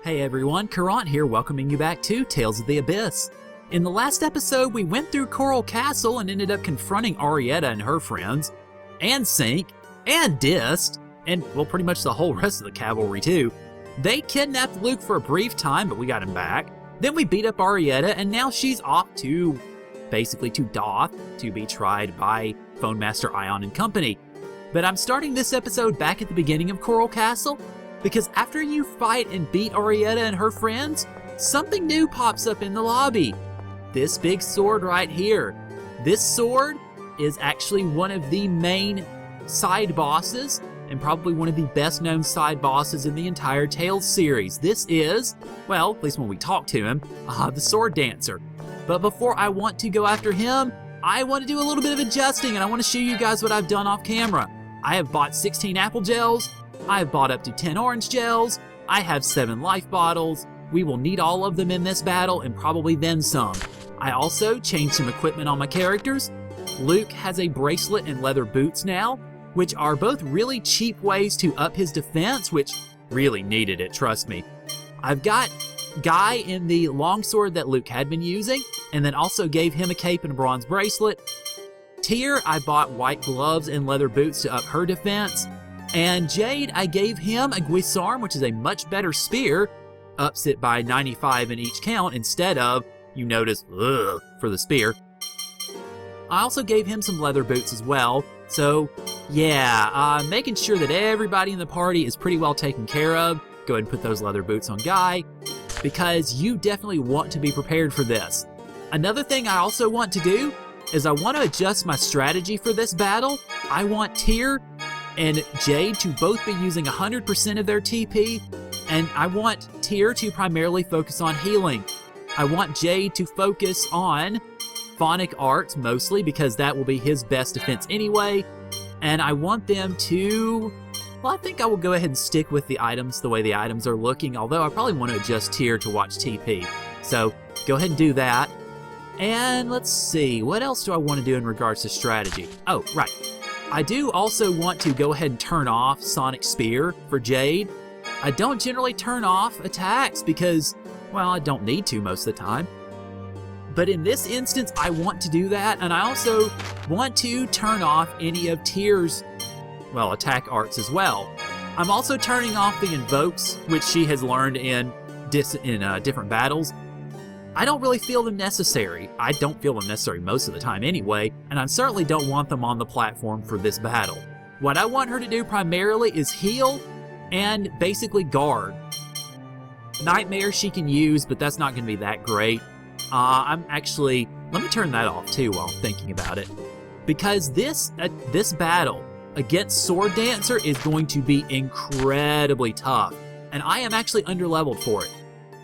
Hey everyone, Caront here, welcoming you back to Tales of the Abyss. In the last episode, we went through Choral Castle and ended up confronting Arietta and her friends, and Sink, and Dist, and, well, pretty much the whole rest of the cavalry too. They kidnapped Luke for a brief time, but we got him back. Then we beat up Arietta, and now she's off to, basically to Doth, to be tried by Phone Master Ion and company. But I'm starting this episode back at the beginning of Choral Castle, because after you fight and beat Arietta and her friends, something new pops up in the lobby. This big sword right here. This sword is actually one of the main side bosses, and probably one of the best known side bosses in the entire Tales series. This is, well, at least when we talk to him, the Sword Dancer. But before I want to go after him, I want to do a little bit of adjusting, and I want to show you guys what I've done off camera. I have bought 16 apple gels, I have bought up to 10 orange gels, I have 7 life bottles. We will need all of them in this battle and probably then some. I also changed some equipment on my characters. Luke has a bracelet and leather boots now, which are both really cheap ways to up his defense, which really needed it, trust me. I've got Guy in the longsword that Luke had been using, and then also gave him a cape and a bronze bracelet. Tyr, I bought white gloves and leather boots to up her defense. And Jade, I gave him a guisarme, which is a much better spear, ups it by 95 in each count instead of, you notice, for the spear. I also gave him some leather boots as well. So, yeah, making sure that everybody in the party is pretty well taken care of. Go ahead and put those leather boots on Guy, because you definitely want to be prepared for this. Another thing I also want to do is I want to adjust my strategy for this battle. I want Tyr and Jade to both be using 100% of their TP, and I want Tyr to primarily focus on healing. I want Jade to focus on phonic arts mostly, because that will be his best defense anyway, and I want them to, well, I think I will go ahead and stick with the items the way the items are looking, although I probably want to adjust Tyr to watch TP. So go ahead and do that. And let's see, what else do I want to do in regards to strategy? Oh, right. I do also want to go ahead and turn off Sonic Spear for Jade. I don't generally turn off attacks because, well, I don't need to most of the time. But in this instance, I want to do that, and I also want to turn off any of Tyr's, well, attack arts as well. I'm also turning off the invokes, which she has learned in different battles. I don't really feel them necessary. I don't feel them necessary most of the time anyway, and I certainly don't want them on the platform for this battle. What I want her to do primarily is heal and basically guard. Nightmare she can use, but that's not going to be that great. Let me turn that off too while I'm thinking about it. Because this battle against Sword Dancer is going to be incredibly tough, and I am actually underleveled for it.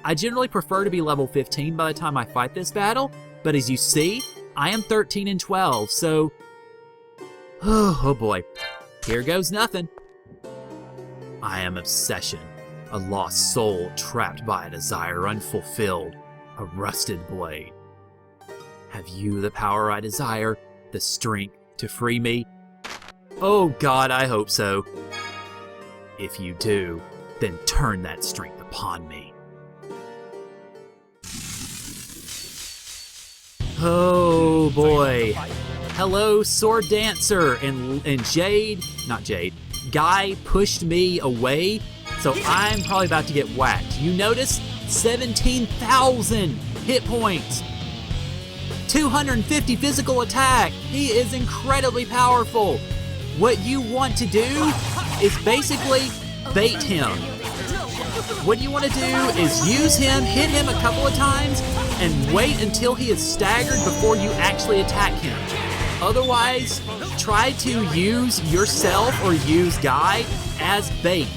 I generally prefer to be level 15 by the time I fight this battle, but as you see, I am 13 and 12, so... Oh boy, here goes nothing. I am obsession, a lost soul trapped by a desire unfulfilled, a rusted blade. Have you the power I desire, the strength to free me? Oh God, I hope so. If you do, then turn that strength upon me. Oh boy. Hello, Sword Dancer, and Guy pushed me away, so I'm probably about to get whacked. You notice 17,000 hit points, 250 physical attack. He is incredibly powerful. What you want to do is basically bait him. What you want to do is use him, hit him a couple of times, and wait until he is staggered before you actually attack him. Otherwise, try to use yourself or use Guy as bait,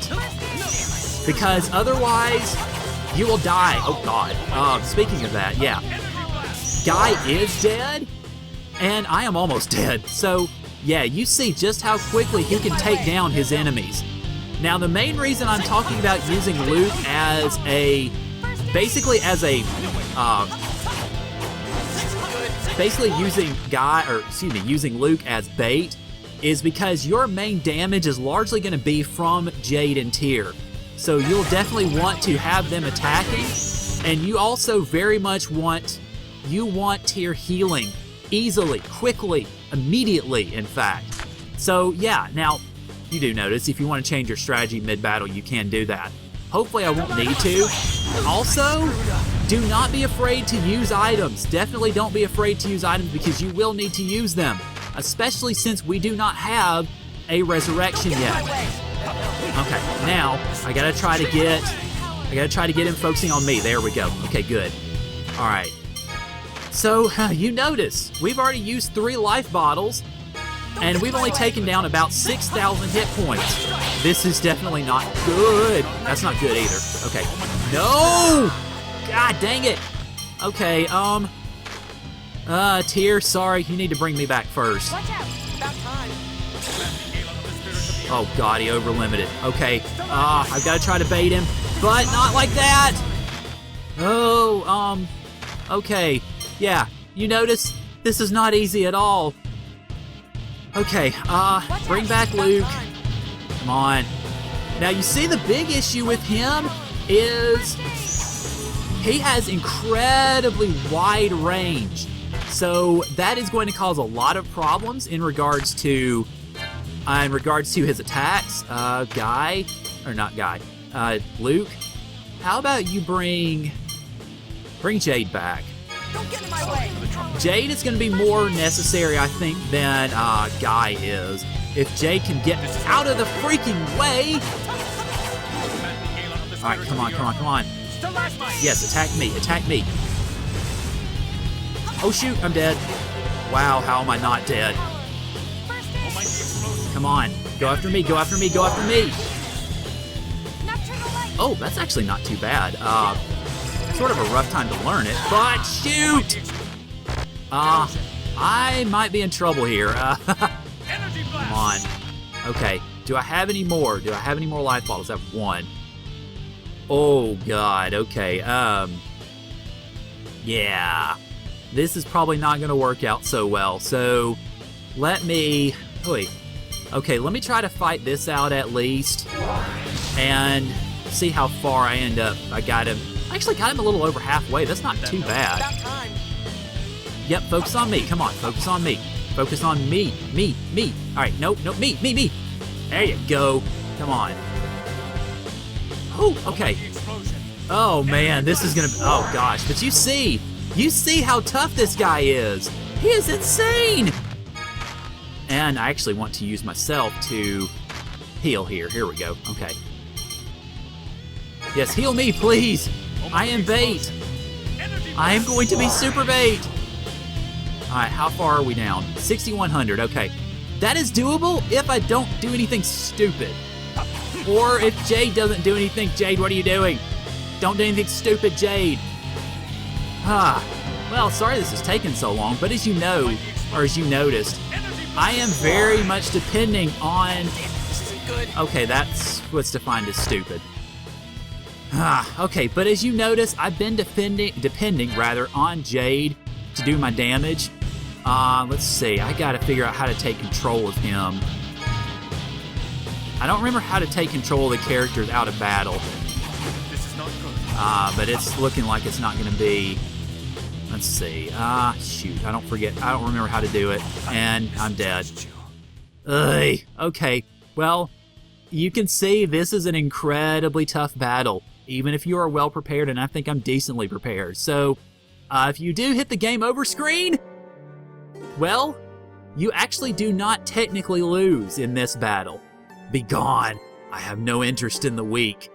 because otherwise you will die. Oh God. Speaking of that, yeah. Guy is dead, and I am almost dead. So, yeah, you see just how quickly he can take down his enemies. Now, the main reason I'm talking about using Luke as basically using Luke as bait is because your main damage is largely going to be from Jade and Tyr. So you'll definitely want to have them attacking, and you also very much want Tyr healing easily, quickly, immediately, in fact. So yeah, now you do notice if you want to change your strategy mid-battle, you can do that. Hopefully I won't need to. Also, do not be afraid to use items. Definitely don't be afraid to use items because you will need to use them, especially since we do not have a resurrection yet. Okay, now I gotta try to get him focusing on me. There we go. Okay, good. All right. So you notice we've already used 3 life bottles, and we've only taken down about 6,000 hit points. This is definitely not good. That's not good either. Okay. No! God dang it. Okay, Tyr, sorry, you need to bring me back first. Oh God, he over-limited. Okay, I've got to try to bait him, but not like that. Oh, okay. Yeah, you notice this is not easy at all. Okay, bring back Luke. Come on. Now you see the big issue with him is he has incredibly wide range. So that is going to cause a lot of problems in regards to his attacks. Luke, how about you bring Jade back? Don't get in my way. Jade is going to be more necessary, I think, than Guy is. If Jade can get out of the freaking way. All right, come on. Yes, attack me. Oh shoot, I'm dead. Wow, how am I not dead? Come on, go after me. Oh, that's actually not too bad. Sort of a rough time to learn it, but shoot! I might be in trouble here. Come on. Okay, do I have any more? Do I have any more life bottles? I have 1. Oh God, okay, yeah. This is probably not gonna work out so well, so let me try to fight this out at least, and see how far I end up. I actually got him a little over halfway. That's not too bad. Yep, focus on me. Come on, focus on me. Focus on me. All right, nope, me. There you go. Come on. Oh, okay. Oh man, this is gonna. Oh gosh, but you see how tough this guy is. He is insane. And I actually want to use myself to heal here. Here we go. Okay. Yes, heal me, please. I am bait. I am going to be super bait. All right, how far are we down? 6,100. Okay. That is doable if I don't do anything stupid. Or if Jade doesn't do anything. Jade, what are you doing? Don't do anything stupid, Jade. Well, sorry this is taking so long, but as you know, or as you noticed, I am very much depending on... Okay, that's what's defined as stupid. Okay, but as you notice, I've been depending on Jade to do my damage. Let's see, I gotta figure out how to take control of him. I don't remember how to take control of the characters out of battle. This is not good. But it's looking like it's not gonna be. Let's see. Shoot, I don't remember how to do it, and I'm dead. Ugh. Okay, well, you can see this is an incredibly tough battle, even if you are well prepared, and I think I'm decently prepared. So, if you do hit the game over screen, well, you actually do not technically lose in this battle. Be gone. I have no interest in the weak.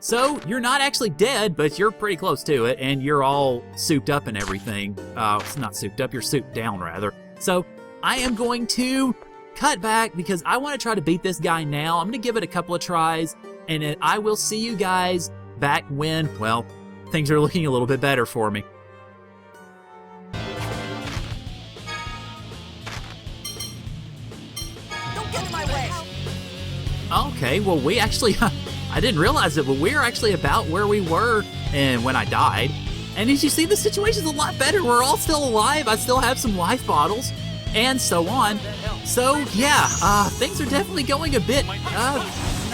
So, you're not actually dead, but you're pretty close to it, and you're all souped up and everything. It's not souped up, you're souped down, rather. So, I am going to cut back because I want to try to beat this guy now. I'm going to give it a couple of tries, and then I will see you guys back when, well, things are looking a little bit better for me. Don't get in my way. Okay, well, we actually, I didn't realize it, but we're actually about where we were and when I died. And as you see, the situation's a lot better. We're all still alive. I still have some life bottles and so on. So, yeah, things are definitely going a bit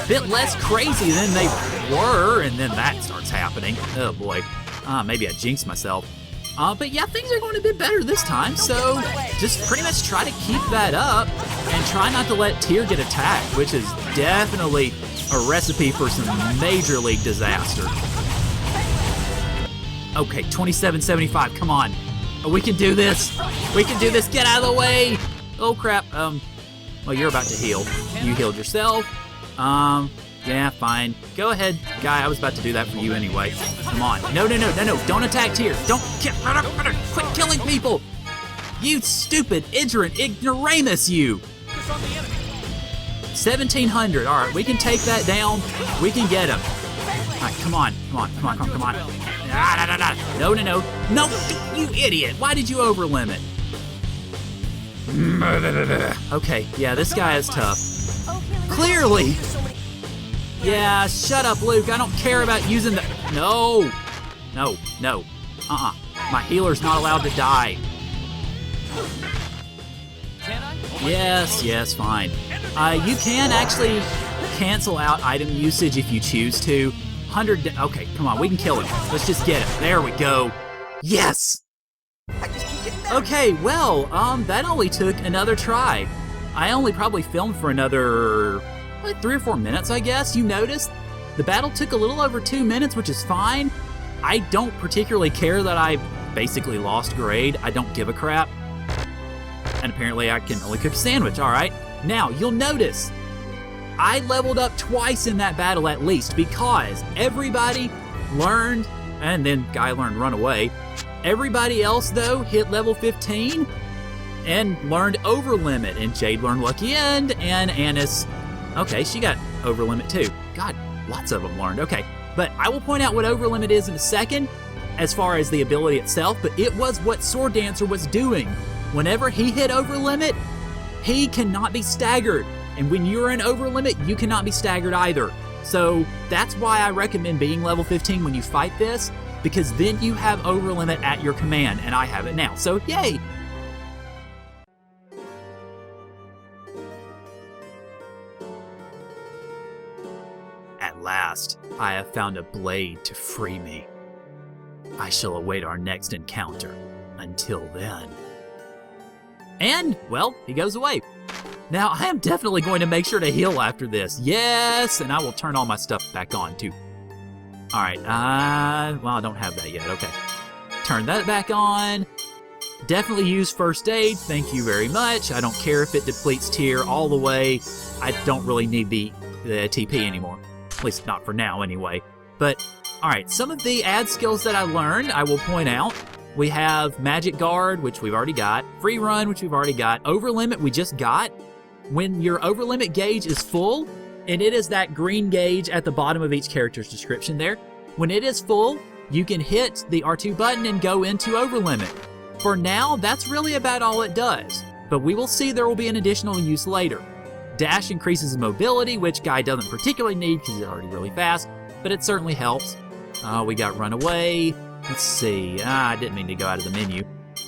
bit less crazy than they were, and then that starts happening. Oh boy. Maybe I jinxed myself. But yeah, things are going a bit better this time, so just pretty much try to keep that up and try not to let Tyr get attacked, which is definitely a recipe for some major league disaster. Okay, 2775, come on. Oh, we can do this. We can do this, get out of the way. Oh crap, well, you're about to heal. You healed yourself. Yeah, fine. Go ahead, guy, I was about to do that for you anyway. Come on, no, don't attack Tyr. Don't, quit killing people. You stupid, ignoramus, you. 1700, all right, we can take that down. We can get him. All right, come on. No, you idiot. Why did you overlimit? Okay, yeah, this guy is tough. Clearly. Yeah, shut up, Luke. I don't care about using the... No. My healer's not allowed to die. Yes, fine. You can actually cancel out item usage if you choose to. 100... Okay, come on, we can kill him. Let's just get him. There we go. Yes! Okay, well, that only took another try. I only probably filmed for another... like 3 or 4 minutes, I guess. You noticed the battle took a little over 2 minutes, which is fine. I don't particularly care that I basically lost grade. I don't give a crap. And apparently I can only cook a sandwich. All right. Now, you'll notice I leveled up twice in that battle at least because everybody learned, and then guy learned run away. Everybody else, though, hit level 15 and learned over limit. And Jade learned Lucky End, and Annis... Okay, she got overlimit too. God, lots of them learned. Okay, but I will point out what overlimit is in a second as far as the ability itself, but it was what Sword Dancer was doing. Whenever he hit overlimit, he cannot be staggered. And when you're in overlimit, you cannot be staggered either. So that's why I recommend being level 15 when you fight this, because then you have overlimit at your command, and I have it now. So yay! At last, I have found a blade to free me. I shall await our next encounter. Until then. And, well, he goes away. Now, I am definitely going to make sure to heal after this. Yes, and I will turn all my stuff back on, too. All right, well, I don't have that yet. Okay. Turn that back on. Definitely use first aid. Thank you very much. I don't care if it depletes tier all the way. I don't really need the TP anymore. At least not for now, anyway. But, all right, some of the ad skills that I learned, I will point out. We have Magic Guard, which we've already got. Free Run, which we've already got. Overlimit, we just got. When your overlimit gauge is full, and it is that green gauge at the bottom of each character's description there, when it is full, you can hit the R2 button and go into overlimit. For now, that's really about all it does, but we will see there will be an additional use later. Dash increases mobility, which Guy doesn't particularly need because he's already really fast, but it certainly helps. We got Runaway. Let's see. I didn't mean to go out of the menu.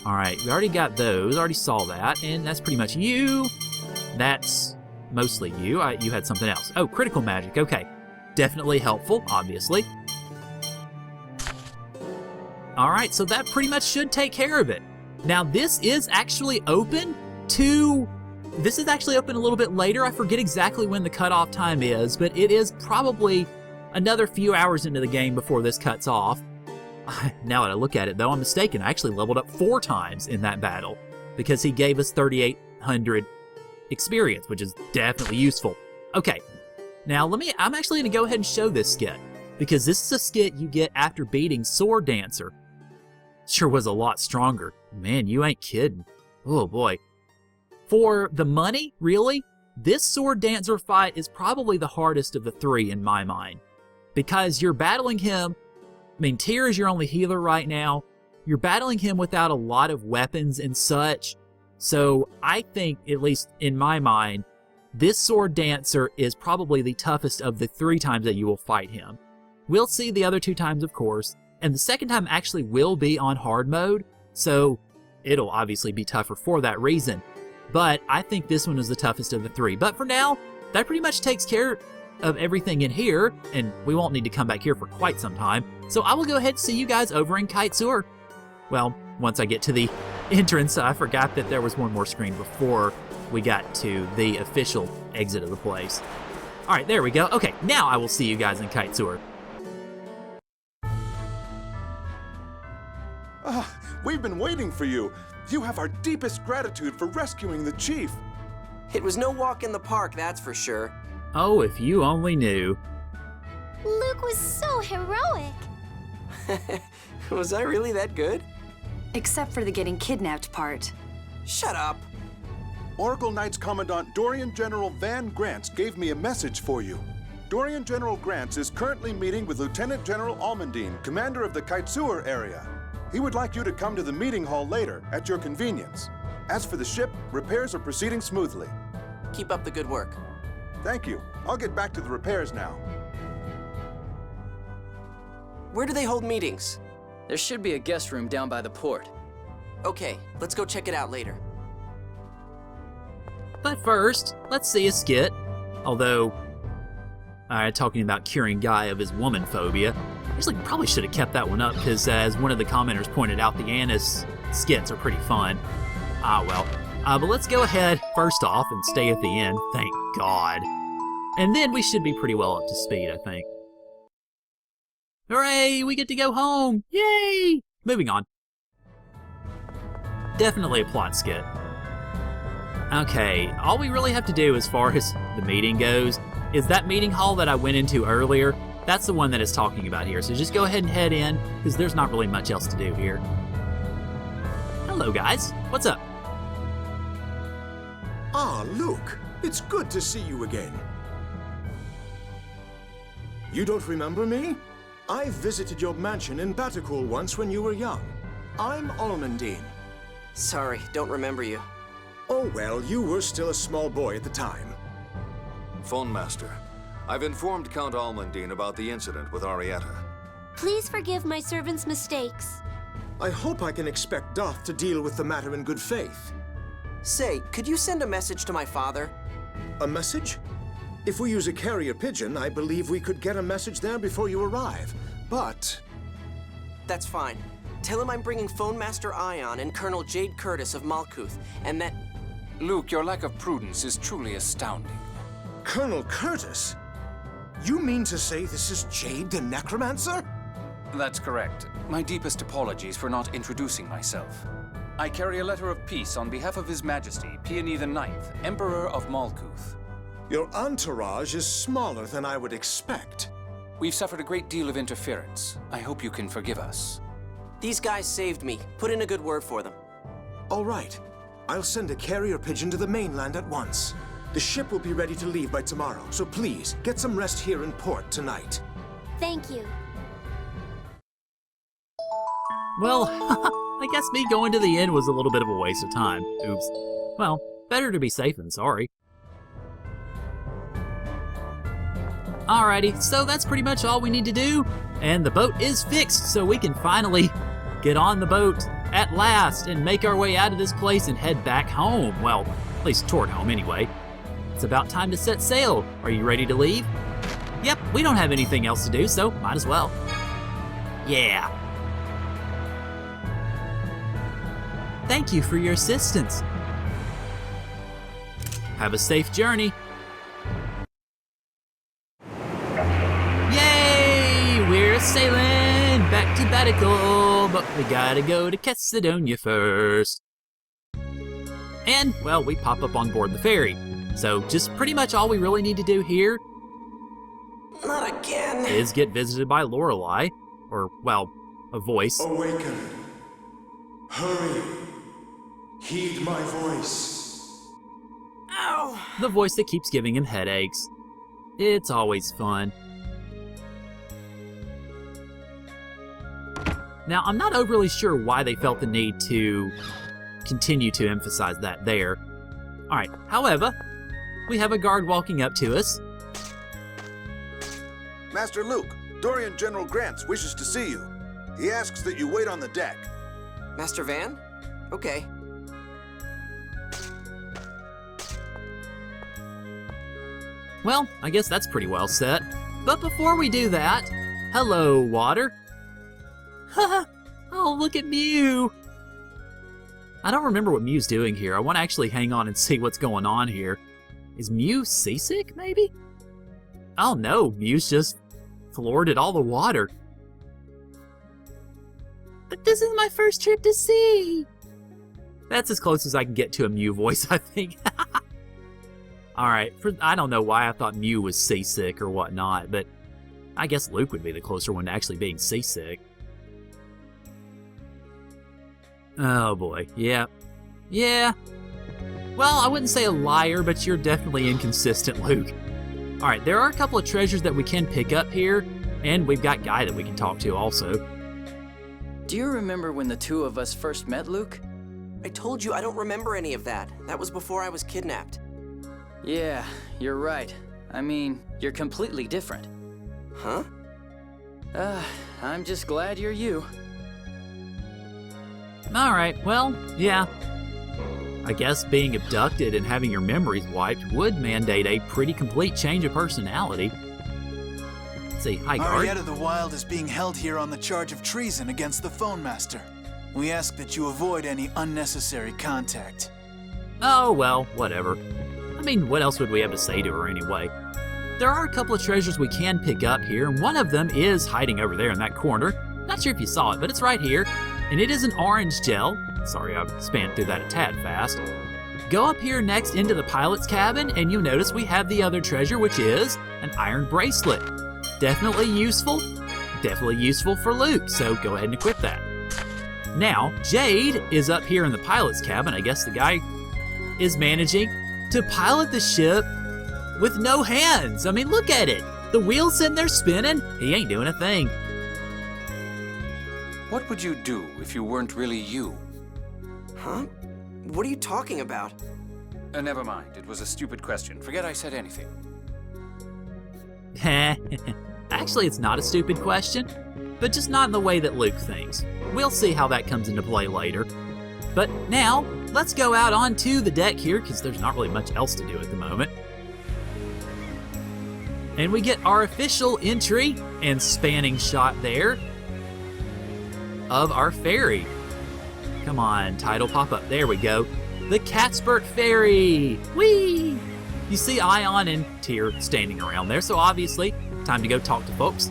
All right, we already got those. Already saw that, and that's pretty much you. That's mostly you. You had something else. Oh, critical magic. Okay. Definitely helpful, obviously. All right, so that pretty much should take care of it. Now, this is actually open to... This is actually open a little bit later. I forget exactly when the cutoff time is, but it is probably another few hours into the game before this cuts off. Now that I look at it, though, I'm mistaken. I actually leveled up 4 times in that battle because he gave us 3,800 experience, which is definitely useful. Okay, now I'm actually going to go ahead and show this skit because this is a skit you get after beating Sword Dancer. Sure was a lot stronger. Man, you ain't kidding. Oh boy. For the money, really, this Sword Dancer fight is probably the hardest of the 3 in my mind because you're battling him. I mean, Tyr is your only healer right now. You're battling him without a lot of weapons and such. So I think, at least in my mind, this Sword Dancer is probably the toughest of the 3 times that you will fight him. We'll see the other 2 times, of course, and the second time actually will be on hard mode, so it'll obviously be tougher for that reason. But I think this one is the toughest of the 3. But for now, that pretty much takes care of everything in here, and we won't need to come back here for quite some time. So I will go ahead and see you guys over in Kitur. Well, once I get to the entrance, I forgot that there was one more screen before we got to the official exit of the place. All right, there we go. Okay, now I will see you guys in Kitur. We've been waiting for you. You have our deepest gratitude for rescuing the chief. It was no walk in the park, that's for sure. Oh, if you only knew. Luke was so heroic. Was I really that good? Except for the getting kidnapped part. Shut up. Oracle Knights Commandant Dorian General Van Grants gave me a message for you. Dorian General Grants is currently meeting with Lieutenant General Almondine, commander of the Kitur area. He would like you to come to the meeting hall later, at your convenience. As for the ship, repairs are proceeding smoothly. Keep up the good work. Thank you. I'll get back to the repairs now. Where do they hold meetings? There should be a guest room down by the port. Okay, let's go check it out later. But first, let's see a skit. Although, talking about curing Guy of his woman phobia. Actually, probably should have kept that one up, because as one of the commenters pointed out, the Annis skits are pretty fun. But let's go ahead, first off, and stay at the end, thank God. And then we should be pretty well up to speed, I think. Hooray, we get to go home! Yay! Moving on. Definitely a plot skit. Okay, all we really have to do as far as the meeting goes is that meeting hall that I went into earlier. That's the one that it's talking about here, so just go ahead and head in, because there's not really much else to do here. Hello, guys. What's up? Ah, Luke. It's good to see you again. You don't remember me? I visited your mansion in Batikul once when you were young. I'm Almondine. Sorry, don't remember you. Oh well, you were still a small boy at the time. Phone Master, I've informed Count Almondine about the incident with Arietta. Please forgive my servant's mistakes. I hope I can expect Doth to deal with the matter in good faith. Say, could you send a message to my father? A message? If we use a carrier pigeon, I believe we could get a message there before you arrive. But... That's fine. Tell him I'm bringing Phone Master Ion and Colonel Jade Curtis of Malkuth, and that... Luke, your lack of prudence is truly astounding. Colonel Curtis? You mean to say this is Jade the Necromancer? That's correct. My deepest apologies for not introducing myself. I carry a letter of peace on behalf of His Majesty, Peony the Ninth, Emperor of Malkuth. Your entourage is smaller than I would expect. We've suffered a great deal of interference. I hope you can forgive us. These guys saved me. Put in a good word for them. All right. I'll send a carrier pigeon to the mainland at once. The ship will be ready to leave by tomorrow, so please, get some rest here in port tonight. Thank you. Well, I guess me going to the inn was a little bit of a waste of time. Oops. Well, better to be safe than sorry. Alrighty, so that's pretty much all we need to do. And the boat is fixed, so we can finally get on the boat at last and make our way out of this place and head back home. Well, at least toward home anyway. It's about time to set sail. Are you ready to leave? Yep, we don't have anything else to do, so might as well. Yeah. Thank you for your assistance. Have a safe journey. Yay! We're sailing back to Batikul, but we gotta go to Cedonia first. And, well, we pop up on board the ferry. So just pretty much all we really need to do here Not again. is get visited by Lorelei, or, well, a voice. Awaken. Hurry. Heed my voice. Ow! The voice that keeps giving him headaches. It's always fun. Now, I'm not overly sure why they felt the need to continue to emphasize that there. Alright, however, we have a guard walking up to us. Master Luke, Dorian General Grants wishes to see you. He asks that you wait on the deck. Master Van? Okay. Well, I guess that's pretty well set. But before we do that, hello, water. Oh, look at Mew. I don't remember what Mew's doing here. I want to actually hang on and see what's going on here. Is Mew seasick, maybe? Oh no, Mew's just floored at all the water. But this is my first trip to sea. That's as close as I can get to a Mew voice, I think. Alright, I don't know why I thought Mew was seasick or whatnot, but I guess Luke would be the closer one to actually being seasick. Oh boy, yeah. Yeah. Well, I wouldn't say a liar, but you're definitely inconsistent, Luke. Alright, there are a couple of treasures that we can pick up here, and we've got Guy that we can talk to also. Do you remember when the two of us first met, Luke? I told you I don't remember any of that. That was before I was kidnapped. Yeah, you're right. I mean, you're completely different. Huh? I'm just glad you're you. Alright, well, yeah. I guess being abducted and having your memories wiped would mandate a pretty complete change of personality. Let's see, hi, guard. Arietta the Wild is being held here on the charge of treason against the Phone Master. We ask that you avoid any unnecessary contact. Oh, well, whatever. I mean, what else would we have to say to her anyway? There are a couple of treasures we can pick up here, and one of them is hiding over there in that corner. Not sure if you saw it, but it's right here. And it is an orange gel. Sorry, I spanned through that a tad fast. Go up here next into the pilot's cabin, and you'll notice we have the other treasure, which is an iron bracelet. Definitely useful for Luke, so go ahead and equip that. Now, Jade is up here in the pilot's cabin. I guess the guy is managing to pilot the ship with no hands. I mean, look at it. The wheel's sitting there spinning. He ain't doing a thing. What would you do if you weren't really you? Huh? What are you talking about? Never mind. It was a stupid question. Forget I said anything. Actually, it's not a stupid question, but just not in the way that Luke thinks. We'll see how that comes into play later. But now, let's go out onto the deck here, because there's not really much else to do at the moment. And we get our official entry and spanning shot there of our ferry. Come on, title pop up. There we go. The Catspert Ferry. Whee! You see Ion and Tyr standing around there, so obviously, time to go talk to folks.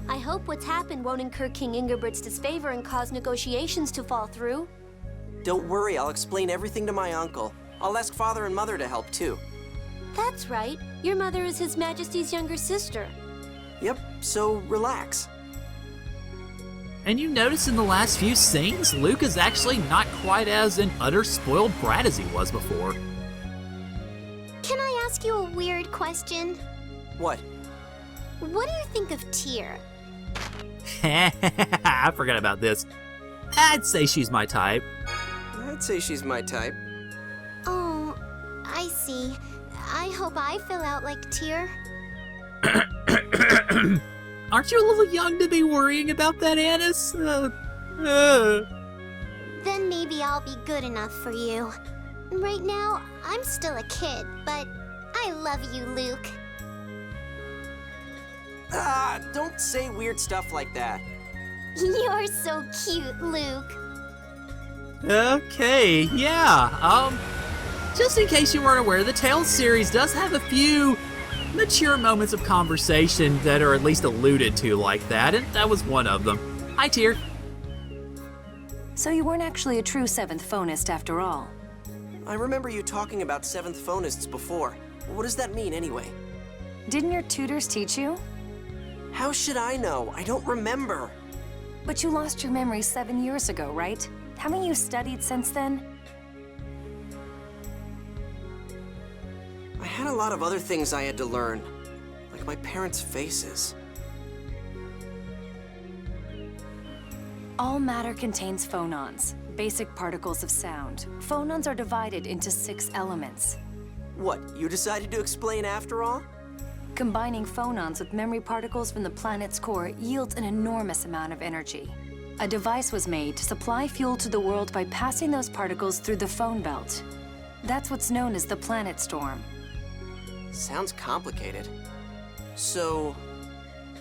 I hope what's happened won't incur King Ingebert's disfavor and cause negotiations to fall through. Don't worry, I'll explain everything to my uncle. I'll ask Father and Mother to help too. That's right. Your mother is His Majesty's younger sister. Yep, so relax. And you notice in the last few scenes, Luke is actually not quite as an utter spoiled brat as he was before. Can I ask you a weird question? What? What do you think of Tyr? I forgot about this. I'd say she's my type. I'd say she's my type. Oh, I see. I hope I fill out like Tyr. Aren't you a little young to be worrying about that, Annis? Then maybe I'll be good enough for you. Right now, I'm still a kid, but I love you, Luke. Don't say weird stuff like that. You're so cute, Luke. Okay, yeah. Just in case you weren't aware, the Tales series does have a few mature moments of conversation that are at least alluded to like that, and that was one of them. Hi, Tyr. So you weren't actually a true 7th phonist after all. I remember you talking about 7th phonists before. What does that mean anyway? Didn't your tutors teach you? How should I know? I don't remember. But you lost your memory 7 years ago, right? Haven't you studied since then? I had a lot of other things I had to learn, like my parents' faces. All matter contains phonons, basic particles of sound. Phonons are divided into 6 elements. What, you decided to explain after all? Combining phonons with memory particles from the planet's core yields an enormous amount of energy. A device was made to supply fuel to the world by passing those particles through the phone belt. That's what's known as the planet storm. Sounds complicated. So...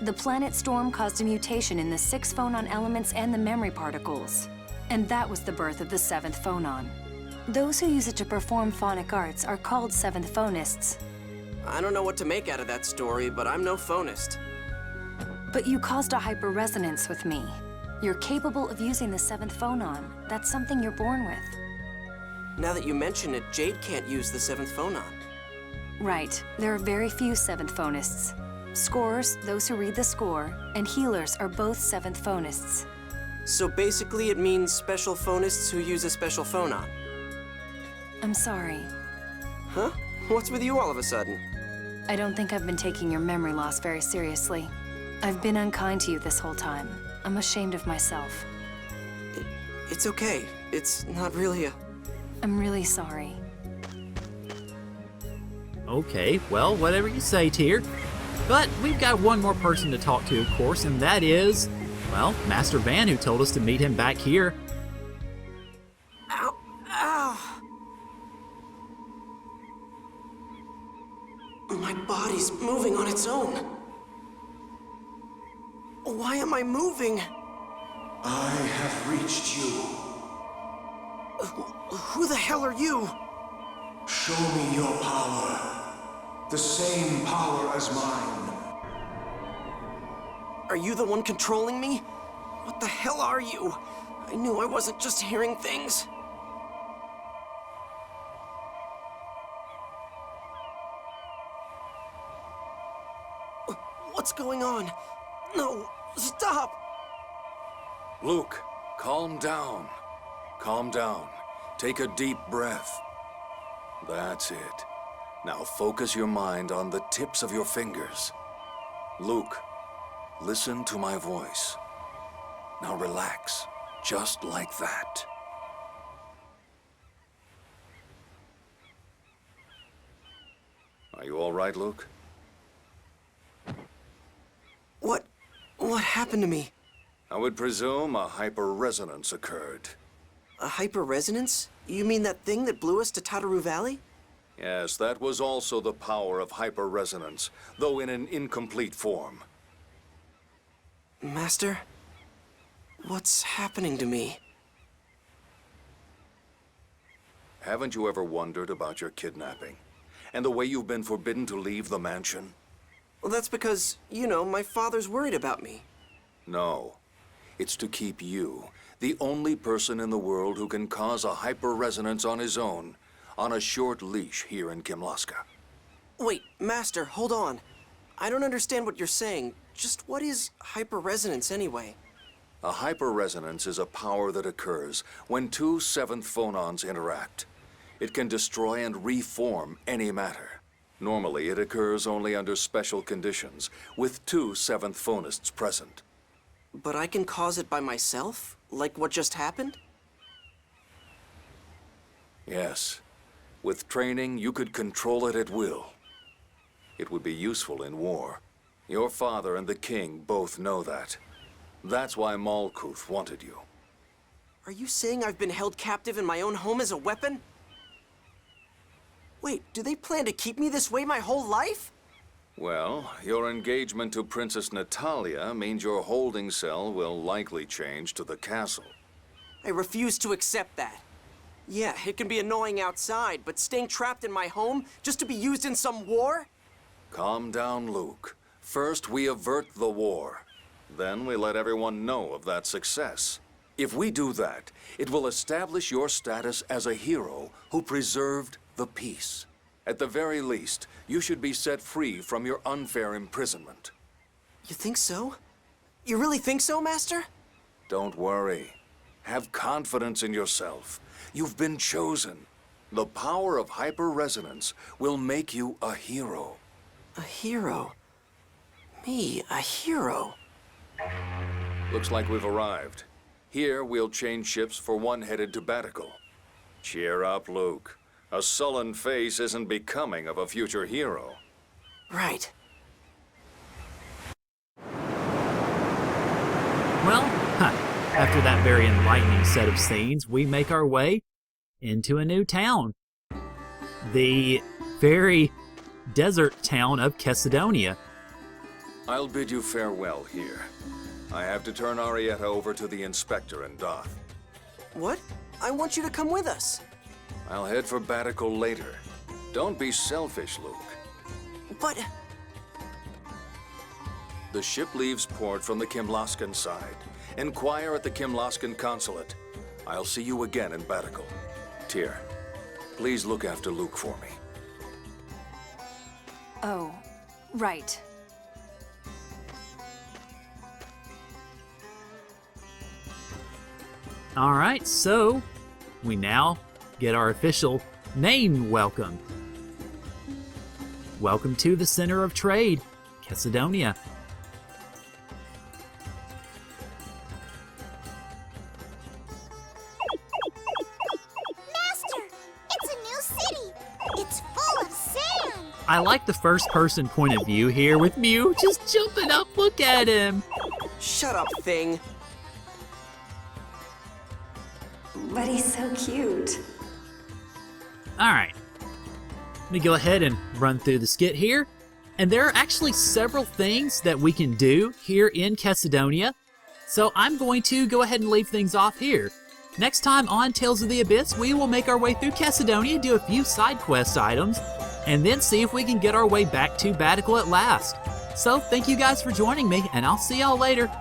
The planet storm caused a mutation in the 6 phonon elements and the memory particles. And that was the birth of the 7th phonon. Those who use it to perform phonic arts are called 7th phonists. I don't know what to make out of that story, but I'm no phonist. But you caused a hyperresonance with me. You're capable of using the 7th phonon. That's something you're born with. Now that you mention it, Jade can't use the 7th phonon. Right. There are very few 7th phonists. Scorers, those who read the score, and healers are both 7th phonists. So basically it means special phonists who use a special phonon. I'm sorry. Huh? What's with you all of a sudden? I don't think I've been taking your memory loss very seriously. I've been unkind to you this whole time. I'm ashamed of myself. It's okay. It's not really a... I'm really sorry. Okay, well, whatever you say, Tyr. But we've got one more person to talk to, of course, and that is, well, Master Van, who told us to meet him back here. Ow! Ow! My body's moving on its own. Why am I moving? I have reached you. Who the hell are you? Show me your power. The same power as mine. Are you the one controlling me? What the hell are you? I knew I wasn't just hearing things. What's going on? No, stop! Luke, calm down. Calm down. Take a deep breath. That's it. Now focus your mind on the tips of your fingers. Luke, listen to my voice. Now relax, just like that. Are you all right, Luke? What happened to me? I would presume a hyperresonance occurred. A hyperresonance? You mean that thing that blew us to Tataru Valley? Yes, that was also the power of hyperresonance, though in an incomplete form. Master? What's happening to me? Haven't you ever wondered about your kidnapping? And the way you've been forbidden to leave the mansion? Well, that's because, you know, my father's worried about me. No. It's to keep you, the only person in the world who can cause a hyperresonance on his own, on a short leash here in Kimlaska. Wait, Master, hold on. I don't understand what you're saying. Just what is hyperresonance anyway? A hyperresonance is a power that occurs when 2 7th phonons interact. It can destroy and reform any matter. Normally, it occurs only under special conditions, with 2 7th phonists present. But I can cause it by myself? Like what just happened? Yes. With training, you could control it at will. It would be useful in war. Your father and the king both know that. That's why Malkuth wanted you. Are you saying I've been held captive in my own home as a weapon? Wait, do they plan to keep me this way my whole life? Well, your engagement to Princess Natalia means your holding cell will likely change to the castle. I refuse to accept that. Yeah, it can be annoying outside, but staying trapped in my home just to be used in some war? Calm down, Luke. First, we avert the war. Then we let everyone know of that success. If we do that, it will establish your status as a hero who preserved the peace. At the very least, you should be set free from your unfair imprisonment. You think so? You really think so, Master? Don't worry. Have confidence in yourself. You've been chosen. The power of hyperresonance will make you a hero. A hero? Me, a hero? Looks like we've arrived. Here, we'll change ships for one headed to Batical. Cheer up, Luke. A sullen face isn't becoming of a future hero. Right. Well, after that very enlightening set of scenes, we make our way into a new town. The very desert town of Cedonia. I'll bid you farewell here. I have to turn Arietta over to the inspector in Doth. What? I want you to come with us. I'll head for Batical later. Don't be selfish, Luke. But... The ship leaves port from the Kimlaskan side. Inquire at the Kimlaskan consulate. I'll see you again in Batical. Tyr, please look after Luke for me. Oh, right. All right, so we now get our official name welcome. Welcome to the center of trade, Cedonia. Master, it's a new city. It's full of sand. I like the first person point of view here with Mew just jumping up. Look at him. Shut up, thing. But he's so cute. All right, let me go ahead and run through the skit here. And there are actually several things that we can do here in Cedonia. So I'm going to go ahead and leave things off here. Next time on Tales of the Abyss, we will make our way through Cedonia, do a few side quest items, and then see if we can get our way back to Batical at last. So thank you guys for joining me, and I'll see y'all later.